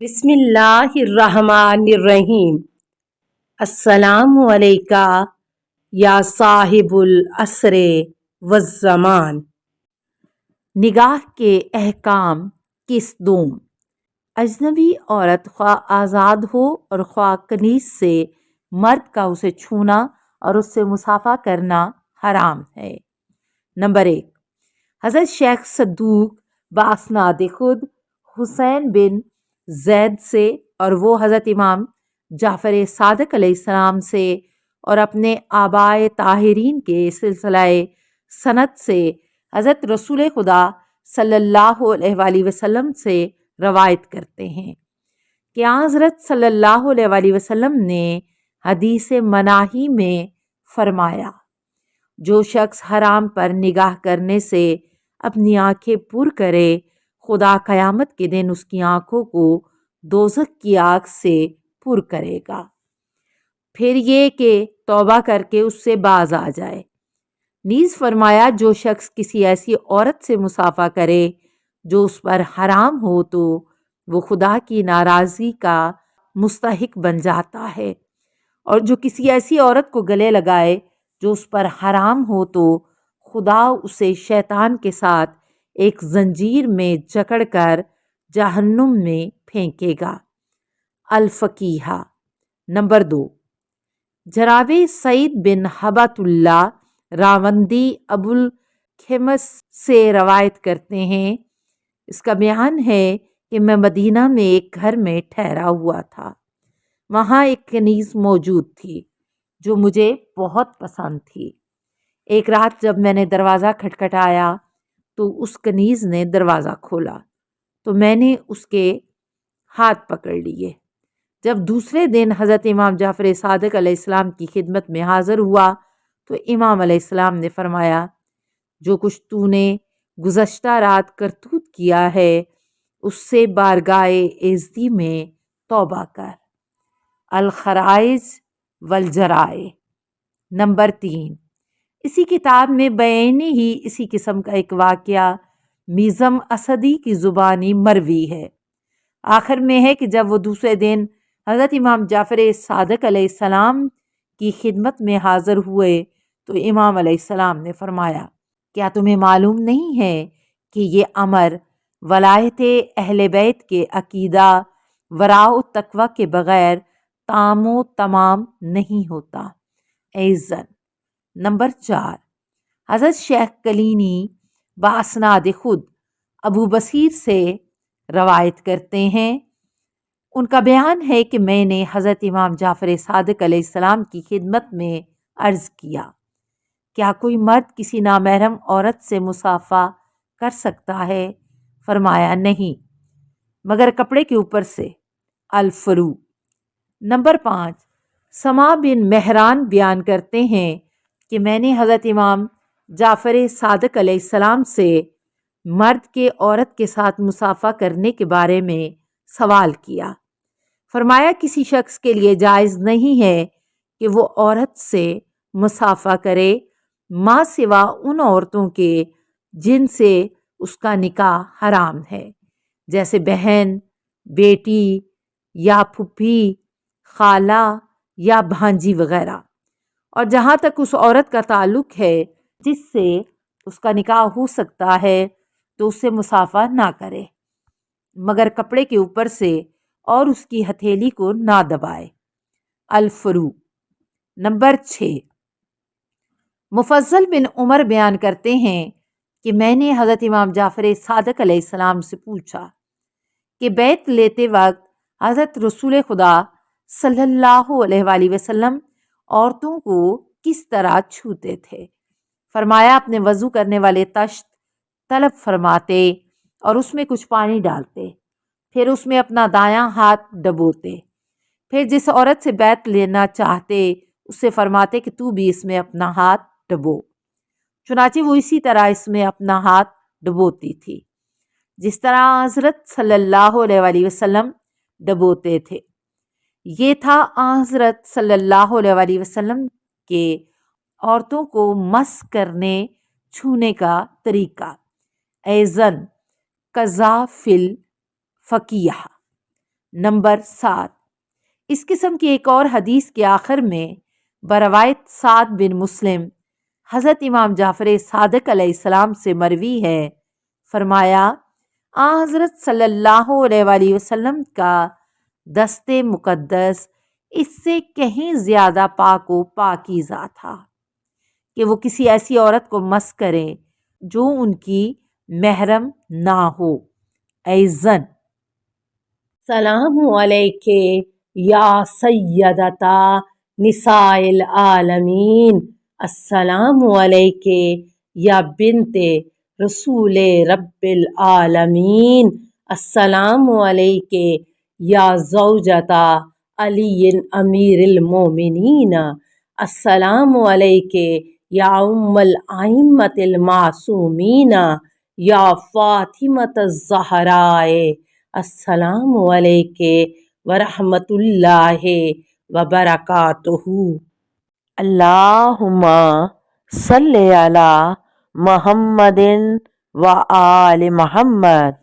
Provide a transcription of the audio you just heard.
بسم اللہ الرحمن الرحیم۔ السلام علیکہ یا صاحب العصر والزمان۔ نگاہ کے احکام کس دوم۔ اجنبی عورت خواہ آزاد ہو اور خواہ کنیز سے مرد کا اسے چھونا اور اس سے مصافحہ کرنا حرام ہے۔ نمبر 1، حضرت شیخ صدوق باسناد خود حسین بن زید سے اور وہ حضرت امام جعفر صادق علیہ السلام سے اور اپنے آبائے طاہرین کے سلسلہ سند سے حضرت رسول خدا صلی اللہ علیہ وآلہ وسلم سے روایت کرتے ہیں کہ حضرت صلی اللہ علیہ وآلہ وسلم نے حدیث مناہی میں فرمایا، جو شخص حرام پر نگاہ کرنے سے اپنی آنکھیں پر کرے، خدا قیامت کے دن اس کی آنکھوں کو دوزخ کی آگ سے پر کرے گا، پھر یہ کہ توبہ کر کے اس سے باز آ جائے۔ نیز فرمایا، جو شخص کسی ایسی عورت سے مصافحہ کرے جو اس پر حرام ہو تو وہ خدا کی ناراضگی کا مستحق بن جاتا ہے، اور جو کسی ایسی عورت کو گلے لگائے جو اس پر حرام ہو تو خدا اسے شیطان کے ساتھ ایک زنجیر میں جکڑ کر جہنم میں پھینکے گا۔ الفقیہ۔ نمبر 2، جناب سعید بن ہبۃ اللہ راوندی ابو الخمس سے روایت کرتے ہیں، اس کا بیان ہے کہ میں مدینہ میں ایک گھر میں ٹھہرا ہوا تھا، وہاں ایک کنیز موجود تھی جو مجھے بہت پسند تھی۔ ایک رات جب میں نے دروازہ کھٹکھٹایا تو اس کنیز نے دروازہ کھولا تو میں نے اس کے ہاتھ پکڑ لیے۔ جب دوسرے دن حضرت امام جعفر صادق علیہ السلام کی خدمت میں حاضر ہوا تو امام علیہ السلام نے فرمایا، جو کچھ تو نے گزشتہ رات کرتوت کیا ہے اس سے بارگاہ ایزدی میں توبہ کر۔ الخرائز والجرائع۔ نمبر 3، اسی کتاب میں بعینی ہی اسی قسم کا ایک واقعہ میزم اسدی کی زبانی مروی ہے۔ آخر میں ہے کہ جب وہ دوسرے دن حضرت امام جعفر صادق علیہ السلام کی خدمت میں حاضر ہوئے تو امام علیہ السلام نے فرمایا، کیا تمہیں معلوم نہیں ہے کہ یہ امر ولایت اہل بیت کے عقیدہ ورع و تقوی کے بغیر تام و تمام نہیں ہوتا۔ ایزن۔ نمبر 4، حضرت شیخ کلینی باسناد خود ابو بصیر سے روایت کرتے ہیں، ان کا بیان ہے کہ میں نے حضرت امام جعفر صادق علیہ السلام کی خدمت میں عرض کیا، کیا کوئی مرد کسی نامحرم عورت سے مصافحہ کر سکتا ہے؟ فرمایا، نہیں، مگر کپڑے کے اوپر سے۔ الفروع۔ نمبر 5، سما بن مہران بیان کرتے ہیں کہ میں نے حضرت امام جعفر صادق علیہ السلام سے مرد کے عورت کے ساتھ مصافحہ کرنے کے بارے میں سوال کیا۔ فرمایا، کسی شخص کے لیے جائز نہیں ہے کہ وہ عورت سے مصافحہ کرے ما سوا ان عورتوں کے جن سے اس کا نکاح حرام ہے، جیسے بہن، بیٹی یا پھوپھی، خالہ یا بھانجی وغیرہ، اور جہاں تک اس عورت کا تعلق ہے جس سے اس کا نکاح ہو سکتا ہے تو اس سے مصافحہ نہ کرے، مگر کپڑے کے اوپر سے اور اس کی ہتھیلی کو نہ دبائے۔ الفروع۔ نمبر 6، مفضل بن عمر بیان کرتے ہیں کہ میں نے حضرت امام جعفر صادق علیہ السلام سے پوچھا کہ بیعت لیتے وقت حضرت رسول خدا صلی اللہ علیہ وآلہ وسلم عورتوں کو کس طرح چھوتے تھے؟ فرمایا، اپنے وضو کرنے والے تشت طلب فرماتے اور اس میں کچھ پانی ڈالتے، پھر اس میں اپنا دایاں ہاتھ ڈبوتے، پھر جس عورت سے بیعت لینا چاہتے اس سے فرماتے کہ تو بھی اس میں اپنا ہاتھ ڈبو، چنانچہ وہ اسی طرح اس میں اپنا ہاتھ ڈبوتی تھی جس طرح حضرت صلی اللہ علیہ وآلہ وسلم ڈبوتے تھے۔ یہ تھا حضرت صلی اللہ علیہ وآلہ وسلم کے عورتوں کو مس کرنے چھونے کا طریقہ۔ ایزن قضا فی الفقیہ۔ نمبر 7، اس قسم کی ایک اور حدیث کے آخر میں بروایت سعد بن مسلم حضرت امام جعفر صادق علیہ السلام سے مروی ہے، فرمایا حضرت صلی اللہ علیہ وآلہ وسلم کا دست مقدس اس سے کہیں زیادہ پاک و پاکیزہ تھا کہ وہ کسی ایسی عورت کو مس کریں جو ان کی محرم نہ ہو۔ اے زن، سلام علیک یا سیدتا نساء العالمین، السلام علیک یا بنت رسول رب العالمین، السلام علیک یا زوجتا علی امیر المومنین، السلام علیک یا ام الائمۃ المعصومین یا فاطمۃ الزہراء، السلام علیک ورحمۃ اللہ وبرکاتہ۔ اللہم صلی علی محمد و آل محمد۔